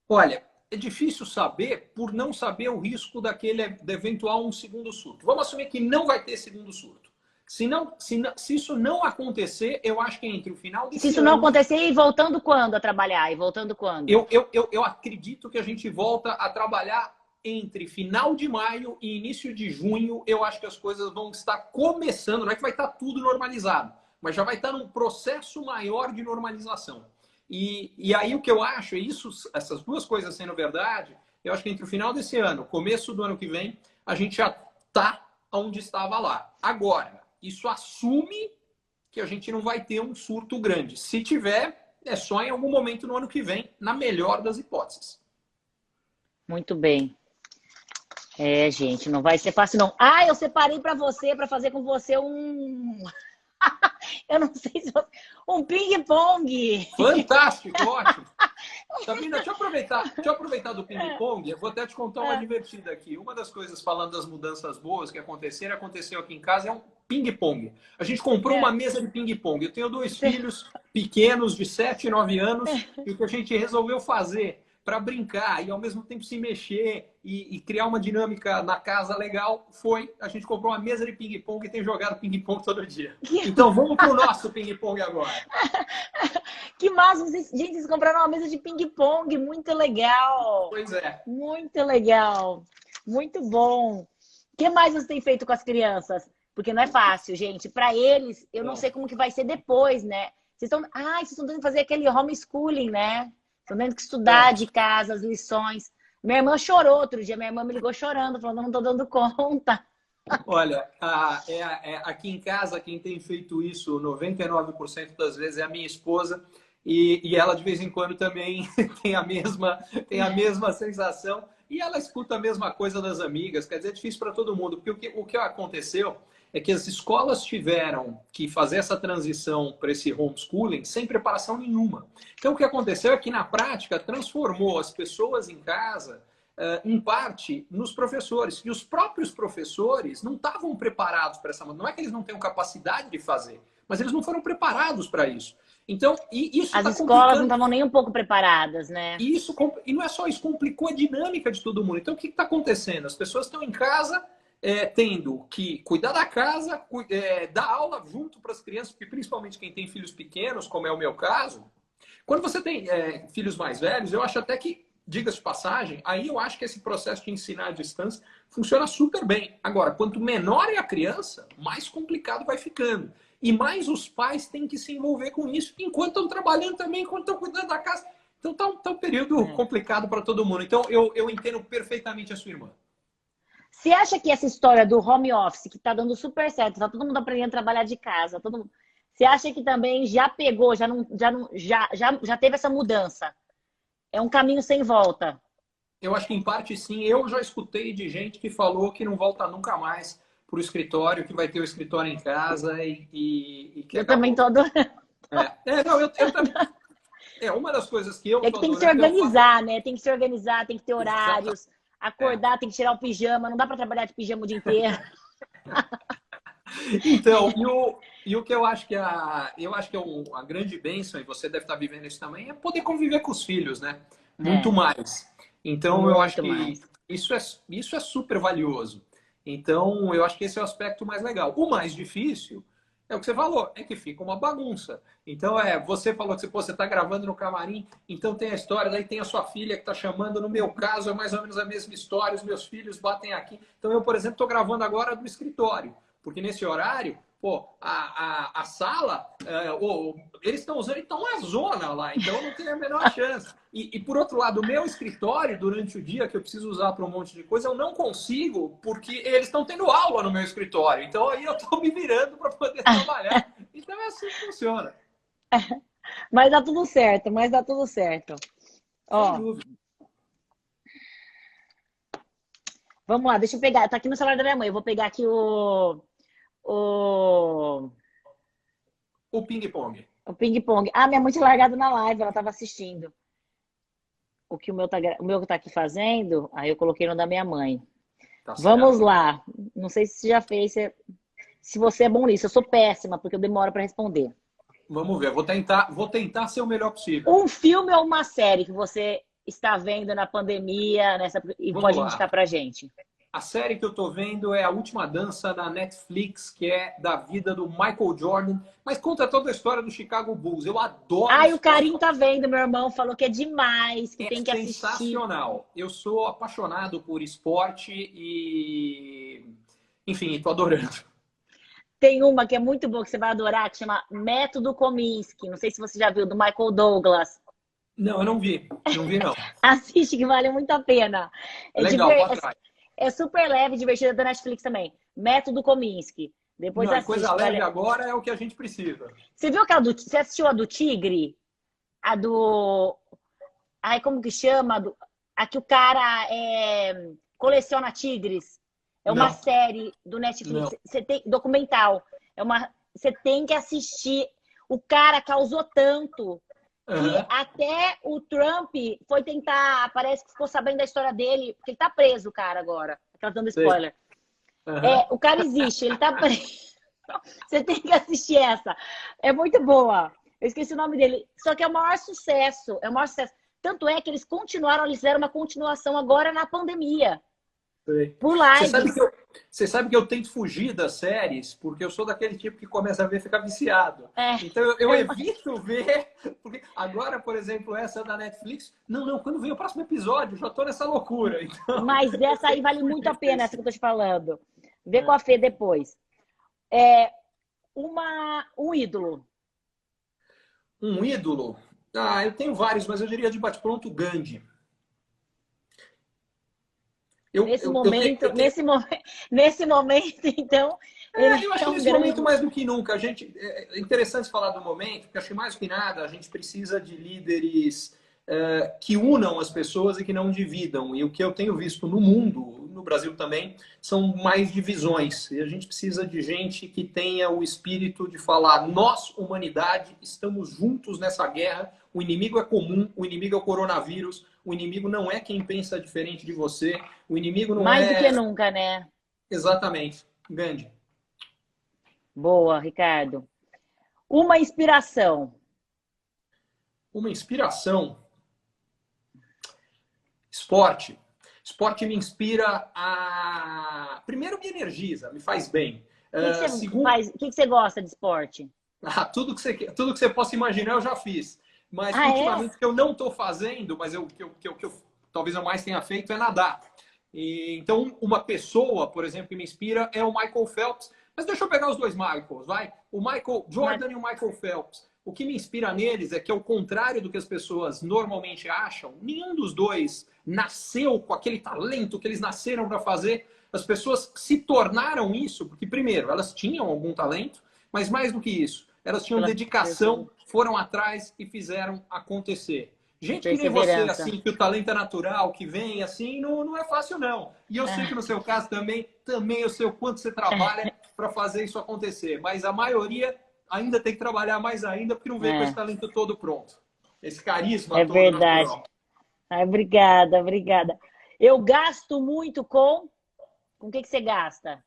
S2: Olha, é difícil saber por não saber o risco de eventual um segundo surto. Vamos assumir que não vai ter segundo surto. Se isso não acontecer, eu acho que entre o final desse
S1: Se isso
S2: ano...
S1: não acontecer, e voltando quando a trabalhar? E voltando quando?
S2: Eu acredito que a gente volta a trabalhar entre final de maio e início de junho. Eu acho que as coisas vão estar começando. Não é que vai estar tudo normalizado, mas já vai estar num processo maior de normalização. E aí o que eu acho é isso, essas duas coisas sendo verdade, eu acho que entre o final desse ano, começo do ano que vem, a gente já está onde estava lá. Agora, isso assume que a gente não vai ter um surto grande. Se tiver, é só em algum momento no ano que vem, na melhor das hipóteses.
S1: Muito bem. Gente, não vai ser fácil, não. Eu separei para você, para fazer com você um... Eu não sei se você... Um ping-pong.
S2: Fantástico, ótimo. Sabrina, deixa eu aproveitar do ping-pong. Eu vou até te contar uma divertida aqui. Uma das coisas, falando das mudanças boas que aconteceu aqui em casa, é um ping-pong. A gente comprou uma mesa de ping-pong. Eu tenho 2 filhos pequenos, de 7 e 9 anos, e o que a gente resolveu fazer para brincar e ao mesmo tempo se mexer e criar uma dinâmica na casa legal foi a gente comprou uma mesa de ping-pong e tem jogado ping-pong todo dia. Então vamos pro nosso ping-pong agora.
S1: Que massa! Gente, vocês compraram uma mesa de ping-pong, muito legal!
S2: Pois é.
S1: Muito legal! Muito bom! O que mais você tem feito com as crianças? Porque não é fácil, gente. Para eles, eu não sei como que vai ser depois, né? Vocês estão tentando fazer aquele homeschooling, né? Estão tendo que estudar de casa, as lições. Minha irmã chorou outro dia, minha irmã me ligou chorando, falando, não estou dando conta.
S2: Olha, aqui em casa, quem tem feito isso 99% das vezes é a minha esposa, e ela de vez em quando também tem a mesma sensação, e ela escuta a mesma coisa das amigas. Quer dizer, é difícil para todo mundo, porque o que aconteceu é que as escolas tiveram que fazer essa transição para esse homeschooling sem preparação nenhuma. Então, o que aconteceu é que, na prática, transformou as pessoas em casa, em parte, nos professores. E os próprios professores não estavam preparados para essa mudança. Não é que eles não tenham capacidade de fazer, mas eles não foram preparados para isso. Então, isso
S1: as escolas não estavam nem um pouco preparadas, né?
S2: E não é só isso, complicou a dinâmica de todo mundo. Então, o que está acontecendo? As pessoas estão em casa tendo que cuidar da casa, dar aula junto para as crianças, porque principalmente quem tem filhos pequenos, como é o meu caso, quando você tem filhos mais velhos, eu acho até que, diga-se de passagem, aí eu acho que esse processo de ensinar à distância funciona super bem. Agora, quanto menor é a criança, mais complicado vai ficando. E mais os pais têm que se envolver com isso, enquanto estão trabalhando também, enquanto estão cuidando da casa. Então tá um período complicado para todo mundo. Então eu entendo perfeitamente a sua irmã.
S1: Você acha que essa história do home office, que está dando super certo, tá todo mundo aprendendo a trabalhar de casa, todo mundo... Você acha que também já pegou, já teve essa mudança? É um caminho sem volta?
S2: Eu acho que em parte sim. Eu já escutei de gente que falou que não volta nunca mais para o escritório, que vai ter o escritório em casa e que
S1: eu também todo.
S2: Eu também. Uma das coisas que eu
S1: que tem que se organizar, né? Tem que se organizar, tem que ter horários.
S2: É.
S1: acordar, tem que tirar o pijama, não dá para trabalhar de pijama o dia inteiro.
S2: Então, e o que eu acho que é a grande bênção, e você deve estar vivendo isso também, é poder conviver com os filhos, né? Muito
S1: É,
S2: mais. Então, eu acho
S1: muito
S2: que
S1: mais.
S2: isso é super valioso. Então, eu acho que esse é o aspecto mais legal. O mais difícil é o que você falou, é que fica uma bagunça. Então, você falou que você está gravando no camarim, então tem a história, daí tem a sua filha que está chamando. No meu caso, é mais ou menos a mesma história, os meus filhos batem aqui. Então, eu, por exemplo, estou gravando agora do escritório. Porque nesse horário, pô, a sala, eles estão usando, então uma zona lá, então não tem a menor chance. E por outro lado, o meu escritório, durante o dia, que eu preciso usar para um monte de coisa, eu não consigo, porque eles estão tendo aula no meu escritório. Então aí eu estou me virando para poder trabalhar. Então é assim que funciona.
S1: Mas dá tudo certo, mas dá tudo certo.
S2: Sem
S1: Ó,
S2: dúvida.
S1: vamos lá, deixa eu pegar. Tá aqui no celular da minha mãe. Eu vou pegar aqui o,
S2: O ping-pong.
S1: o ping-pong. Ah, minha mãe tinha largado na live, ela tava assistindo. O que o meu tá aqui fazendo, aí eu coloquei no da minha mãe.
S2: Tá
S1: Vamos
S2: certo.
S1: lá. Não sei se você já fez, se você é bom nisso. Eu sou péssima, porque eu demoro para responder.
S2: Vamos ver. Vou tentar ser o melhor possível.
S1: Um filme ou uma série que você está vendo na pandemia, e
S2: Vamos
S1: pode indicar
S2: lá.
S1: pra gente?
S2: A série que eu tô vendo é A Última Dança da Netflix, que é da vida do Michael Jordan, mas conta toda a história do Chicago Bulls. Eu adoro
S1: Ai, o
S2: esporte,
S1: Carim tá vendo, meu irmão falou que é demais, que
S2: é
S1: tem que assistir.
S2: sensacional. Eu sou apaixonado por esporte e, enfim, tô adorando.
S1: Tem uma que é muito boa, que você vai adorar, que chama Método Kominsky. Não sei se você já viu, do Michael Douglas.
S2: Não, eu não vi. Não vi, não.
S1: Assiste, que vale muito a pena. É,
S2: Legal, vou atrás.
S1: é super leve, divertida, da Netflix também. Método Kominsky. Depois
S2: Não, e coisa
S1: assiste, que
S2: leve
S1: vale.
S2: agora é o que a gente precisa.
S1: Você viu aquela Você assistiu a do Tigre? A do. Ai, como que chama? A que o cara coleciona tigres. É uma
S2: Não,
S1: série do Netflix.
S2: não.
S1: Você tem documental. Você tem que assistir. O cara causou tanto que
S2: Aham,
S1: até o Trump foi tentar. Parece que ficou sabendo da história dele, porque ele tá preso, o cara, agora. Tá dando
S2: sei.
S1: spoiler.
S2: Aham.
S1: O cara existe, ele tá preso. Você tem que assistir essa. É muito boa. Eu esqueci o nome dele. Só que é o maior sucesso. É o maior sucesso. Tanto é que eles continuaram, eles fizeram uma continuação agora na pandemia.
S2: Sei.
S1: Por
S2: Você sabe que
S1: lives.
S2: eu, você sabe que eu tento fugir das séries, porque eu sou daquele tipo que começa a ver e fica viciado.
S1: É,
S2: Então eu evito ver, porque agora, por exemplo, essa da Netflix, não, quando vem o próximo episódio, eu já tô nessa loucura. Então,
S1: mas
S2: eu
S1: essa aí
S2: tento
S1: vale muito a
S2: fugir
S1: pena, essa
S2: desse.
S1: que eu tô te falando. Vê com
S2: É.
S1: a Fê depois. Um ídolo.
S2: Um ídolo? Ah, eu tenho vários, mas eu diria de bate-pronto Gandhi.
S1: Nesse
S2: Eu
S1: momento,
S2: tenho,
S1: nesse momento, então, ele
S2: eu acho
S1: é
S2: que
S1: um
S2: nesse momento,
S1: grande.
S2: mais do que nunca, é interessante falar do momento, porque acho que mais do que nada, a gente precisa de líderes que unam as pessoas e que não dividam. E o que eu tenho visto no mundo, no Brasil também, são mais divisões. E a gente precisa de gente que tenha o espírito de falar: nós, humanidade, estamos juntos nessa guerra. O inimigo é comum, o inimigo é o coronavírus, o inimigo não é quem pensa diferente de você, o inimigo não
S1: Mais do que
S2: é
S1: nunca, né?
S2: exatamente. Gandhi.
S1: Boa, Ricardo. Uma inspiração.
S2: Uma inspiração. Esporte. Esporte me inspira a. Primeiro, me energiza, me faz bem.
S1: O que que você
S2: Segundo,
S1: faz? O que que você gosta de esporte?
S2: tudo que você possa imaginar eu já fiz. Mas
S1: Ah, é?
S2: ultimamente o que eu não estou fazendo, mas que eu talvez eu mais tenha feito é nadar. Então, uma pessoa, por exemplo, que me inspira é o Michael Phelps. Mas deixa eu pegar os dois Michaels, vai? O Michael
S1: Mas,
S2: Jordan e o Michael Phelps. O que me inspira neles é que, ao contrário do que as pessoas normalmente acham, nenhum dos dois nasceu com aquele talento que eles nasceram para fazer. As pessoas se tornaram isso porque, primeiro, elas tinham algum talento, mas mais do que isso, elas tinham
S1: pela
S2: dedicação, foram atrás e fizeram acontecer. Gente que nem você,
S1: perseverança.
S2: assim, que o talento é natural, que vem assim, não é fácil, não. E eu sei que no seu caso também eu sei o quanto você trabalha para fazer isso acontecer. Mas a maioria ainda tem que trabalhar mais ainda, porque não veio com esse
S1: É,
S2: talento todo pronto. Esse carisma
S1: é
S2: todo
S1: verdade.
S2: natural.
S1: Ai, obrigada, obrigada. Eu gasto muito com... Com o que você gasta?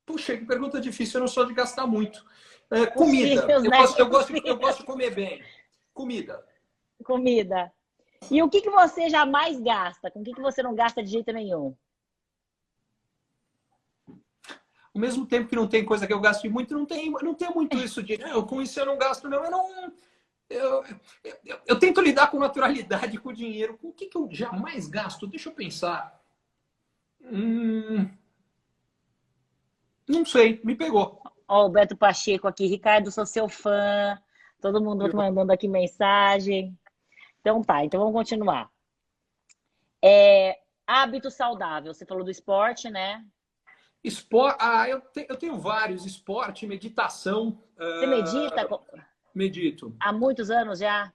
S2: Puxa, que pergunta difícil. Eu não sou de gastar muito.
S1: Os
S2: Comida.
S1: filhos, né?
S2: Eu gosto de comer bem. Comida.
S1: Comida. E o que você jamais gasta? Com o que você não gasta de jeito nenhum?
S2: Ao mesmo tempo que não tem coisa que eu gasto muito, não tem muito isso de com isso eu não gasto, não. Eu tento lidar com naturalidade com o dinheiro. Com o que eu jamais gasto? Deixa eu pensar. Não sei, me pegou.
S1: Ó, o Beto Pacheco aqui. Ricardo, sou seu fã. Todo mundo mandando aqui mensagem. Então tá, então vamos continuar. Hábito saudável. Você falou do esporte, né?
S2: Esporte, eu tenho vários. Esporte, meditação.
S1: Você medita
S2: Medito.
S1: há muitos anos já?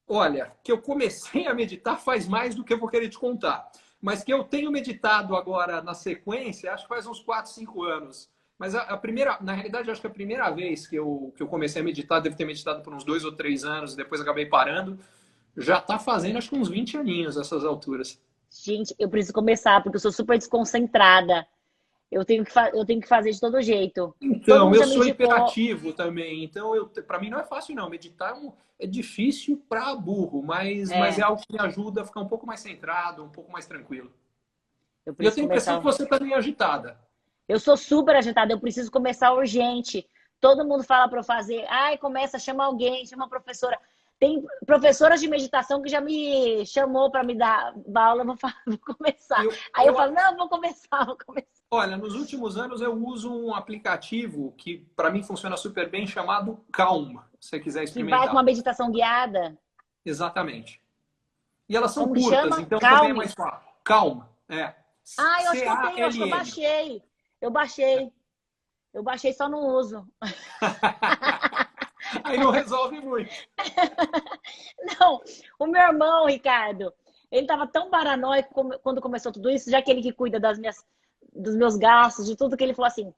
S2: Olha, que eu comecei a meditar faz mais do que eu vou querer te contar. Mas que eu tenho meditado agora na sequência, acho que faz uns 4, 5 anos. Mas na realidade, acho que a primeira vez que eu comecei a meditar, devo ter meditado por uns 2 ou 3 anos, depois acabei parando. Já está fazendo, acho que uns 20 aninhos essas alturas.
S1: Gente, eu preciso começar, porque eu sou super desconcentrada. Eu tenho que fazer de todo jeito. Todo
S2: Então,
S1: mundo
S2: eu
S1: já me
S2: sou
S1: indicou.
S2: hiperativo também. Então, para mim não é fácil, não. Meditar é difícil para burro, mas é
S1: É,
S2: algo que me ajuda a ficar um pouco mais centrado, um pouco mais tranquilo.
S1: eu
S2: E eu
S1: preciso
S2: tenho a impressão
S1: começar.
S2: que você está meio agitada.
S1: Eu sou super agitada, eu preciso começar urgente. Todo mundo fala para eu fazer. Ai, começa, chama alguém, chama a professora. Tem professoras de meditação que já me chamou para me dar aula, vou começar.
S2: Eu,
S1: Aí eu
S2: eu,
S1: falo, não, vou começar, vou começar.
S2: olha, nos últimos anos eu uso um aplicativo que para mim funciona super bem, chamado Calm, se você quiser
S1: Que vai com
S2: experimentar.
S1: uma meditação guiada.
S2: Exatamente. E elas são
S1: Como que
S2: curtas,
S1: chama?
S2: então também é
S1: Calme.
S2: mais fácil. Calm, é.
S1: Ah, eu acho que eu tenho, eu acho que eu
S2: Calm.
S1: baixei. Eu baixei. Eu baixei, só não uso.
S2: Aí não resolve muito.
S1: Não, o meu irmão, Ricardo, ele estava tão paranoico quando começou tudo isso, já que ele que cuida dos meus gastos, de tudo, que ele falou assim: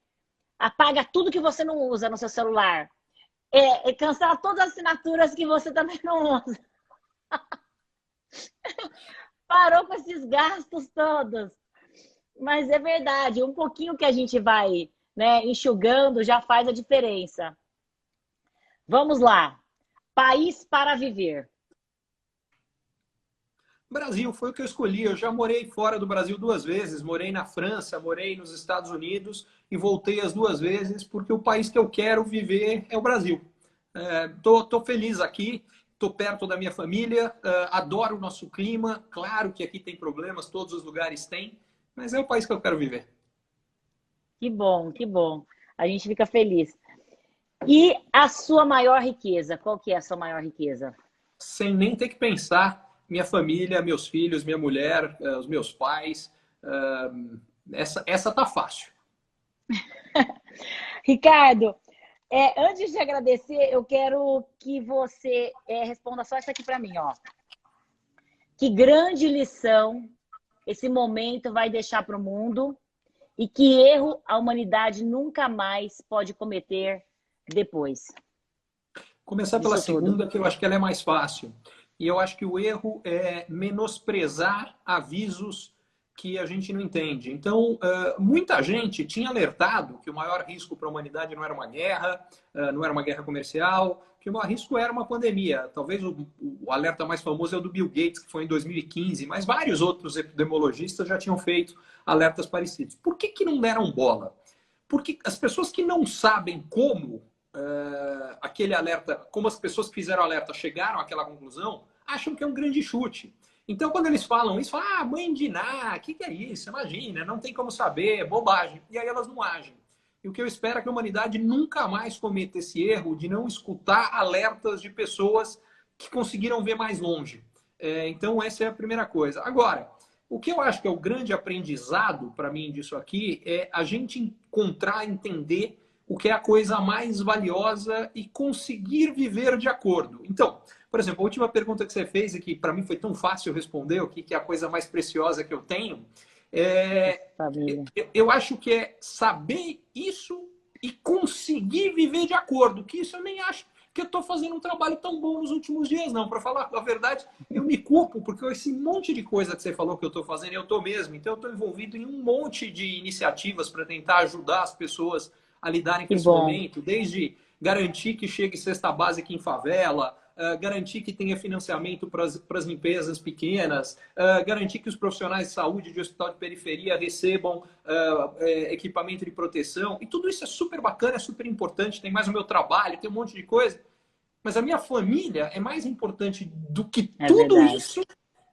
S1: apaga tudo que você não usa no seu celular. Cancela todas as assinaturas que você também não usa. Parou com esses gastos todos. Mas é verdade, um pouquinho que a gente vai, né, enxugando já faz a diferença. Vamos lá. País para viver.
S2: Brasil foi o que eu escolhi. Eu já morei fora do Brasil 2 vezes. Morei na França, morei nos Estados Unidos e voltei as 2 vezes porque o país que eu quero viver é o Brasil. Tô feliz aqui, tô perto da minha família, adoro o nosso clima. Claro que aqui tem problemas, todos os lugares têm, mas é o país que eu quero viver.
S1: Que bom, que bom. A gente fica feliz. E a sua maior riqueza? Qual que é a sua maior riqueza?
S2: Sem nem ter que pensar, minha família, meus filhos, minha mulher, os meus pais. Essa tá fácil.
S1: Ricardo, antes de agradecer, eu quero que você responda só isso aqui para mim, ó. Que grande lição esse momento vai deixar para o mundo e que erro a humanidade nunca mais pode cometer depois
S2: Começar pela
S1: disso tudo.
S2: segunda, que eu acho que ela é mais fácil. E eu acho que o erro é menosprezar avisos que a gente não entende. Então, muita gente tinha alertado que o maior risco para a humanidade não era uma guerra, não era uma guerra comercial, que o maior risco era uma pandemia. Talvez o alerta mais famoso é o do Bill Gates, que foi em 2015, mas vários outros epidemiologistas já tinham feito alertas parecidos. Por que não deram bola? Porque as pessoas que não sabem como aquele alerta, como as pessoas que fizeram o alerta chegaram àquela conclusão, acham que é um grande chute. Então, quando eles falam isso, falam, mãe de Ná, o que é isso? Imagina, não tem como saber, é bobagem. E aí elas não agem. E o que eu espero é que a humanidade nunca mais cometa esse erro de não escutar alertas de pessoas que conseguiram ver mais longe. Então, essa é a primeira coisa. Agora, o que eu acho que é o grande aprendizado para mim disso aqui é a gente encontrar, entender o que é a coisa mais valiosa e conseguir viver de acordo. Então, por exemplo, a última pergunta que você fez e que para mim foi tão fácil responder, o que é a coisa mais preciosa que eu tenho,
S1: Família.
S2: eu acho que é saber isso e conseguir viver de acordo. Que isso eu nem acho que eu estou fazendo um trabalho tão bom nos últimos dias, não. Para falar a verdade, eu me culpo, porque esse monte de coisa que você falou que eu estou fazendo, eu estou mesmo. Então, eu estou envolvido em um monte de iniciativas para tentar ajudar as pessoas a lidarem com
S1: Que
S2: esse
S1: bom.
S2: momento, desde garantir que chegue cesta básica em favela, garantir que tenha financiamento para as empresas pequenas, garantir que os profissionais de saúde de hospital de periferia recebam equipamento de proteção. E tudo isso é super bacana, é super importante. Tem mais o meu trabalho, tem um monte de coisa. Mas a minha família é mais importante do que
S1: É
S2: tudo
S1: verdade.
S2: isso.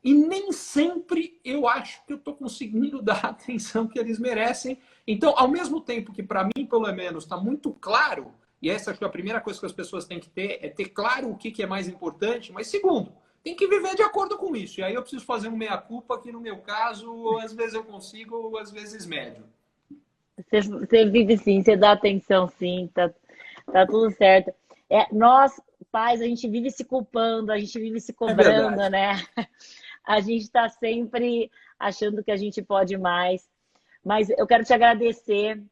S2: E nem sempre eu acho que eu estou conseguindo dar a atenção que eles merecem. Então, ao mesmo tempo que para mim, pelo menos, está muito claro, e essa acho que é a primeira coisa que as pessoas têm que ter, é ter claro o que é mais importante, mas segundo, tem que viver de acordo com isso. E aí eu preciso fazer um meia-culpa, que no meu caso, às vezes eu consigo, às vezes médio.
S1: Você vive sim, você dá atenção sim, tá tudo certo. Nós, pais, a gente vive se culpando, a gente vive se
S2: É
S1: cobrando,
S2: verdade.
S1: né? A gente está sempre achando que a gente pode mais. Mas eu quero te agradecer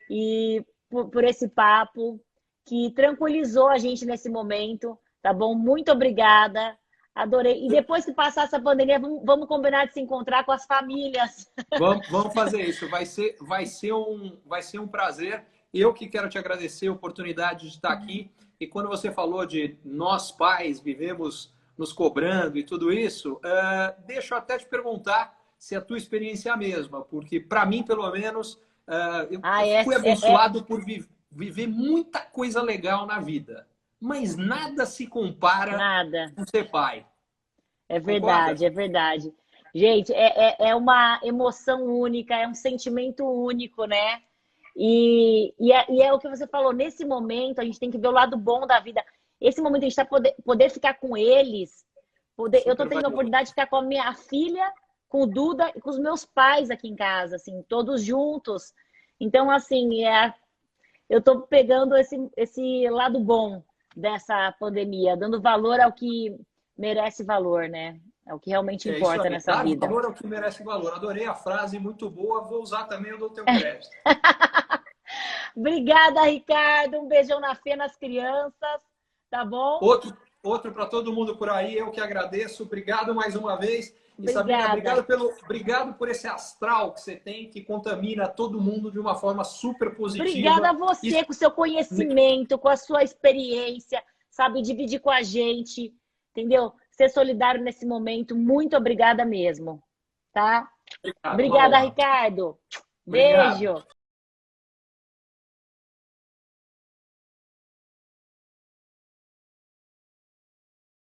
S1: e por esse papo que tranquilizou a gente nesse momento, tá bom? Muito obrigada. Adorei. E depois que passar essa pandemia, vamos combinar de se encontrar com as famílias.
S2: Vamos fazer isso. Vai ser um prazer. Eu que quero te agradecer a oportunidade de estar aqui. E quando você falou de nós pais vivemos nos cobrando e tudo isso, deixa eu até te perguntar se a tua experiência é a mesma, porque para mim, pelo menos,
S1: Ah,
S2: eu fui abençoado por viver muita coisa legal na vida, mas nada se compara
S1: nada.
S2: com ser pai.
S1: É
S2: Concorda?
S1: verdade, é verdade. Gente, é uma emoção única, é um sentimento único, né? E é o que você falou, nesse momento a gente tem que ver o lado bom da vida. Esse momento a gente tá poder ficar com eles, eu tô
S2: Super
S1: tendo a
S2: valioso.
S1: oportunidade de ficar com a minha filha, com o Duda e com os meus pais aqui em casa, assim, todos juntos. Então, assim, eu tô pegando esse lado bom dessa pandemia, dando valor ao que merece valor, né? É o que realmente
S2: É isso
S1: importa
S2: aí.
S1: nessa
S2: Dar
S1: vida.
S2: valor ao que merece valor. Adorei a frase, muito boa. Vou usar também, eu dou teu crédito.
S1: Obrigada, Ricardo. Um beijão na Fê, nas crianças. Tá bom?
S2: Outro para todo mundo por aí, eu que agradeço. Obrigado mais uma vez. E Sabrina,
S1: Obrigada.
S2: obrigado por esse astral que você tem, que contamina todo mundo de uma forma super
S1: Obrigada a
S2: positiva.
S1: você, com o seu conhecimento, com a sua experiência, sabe, dividir com a gente, entendeu? Ser solidário nesse momento. Muito obrigada mesmo, tá?
S2: Obrigado, uma
S1: Obrigada,
S2: honra.
S1: Ricardo.
S2: Obrigado.
S1: Beijo.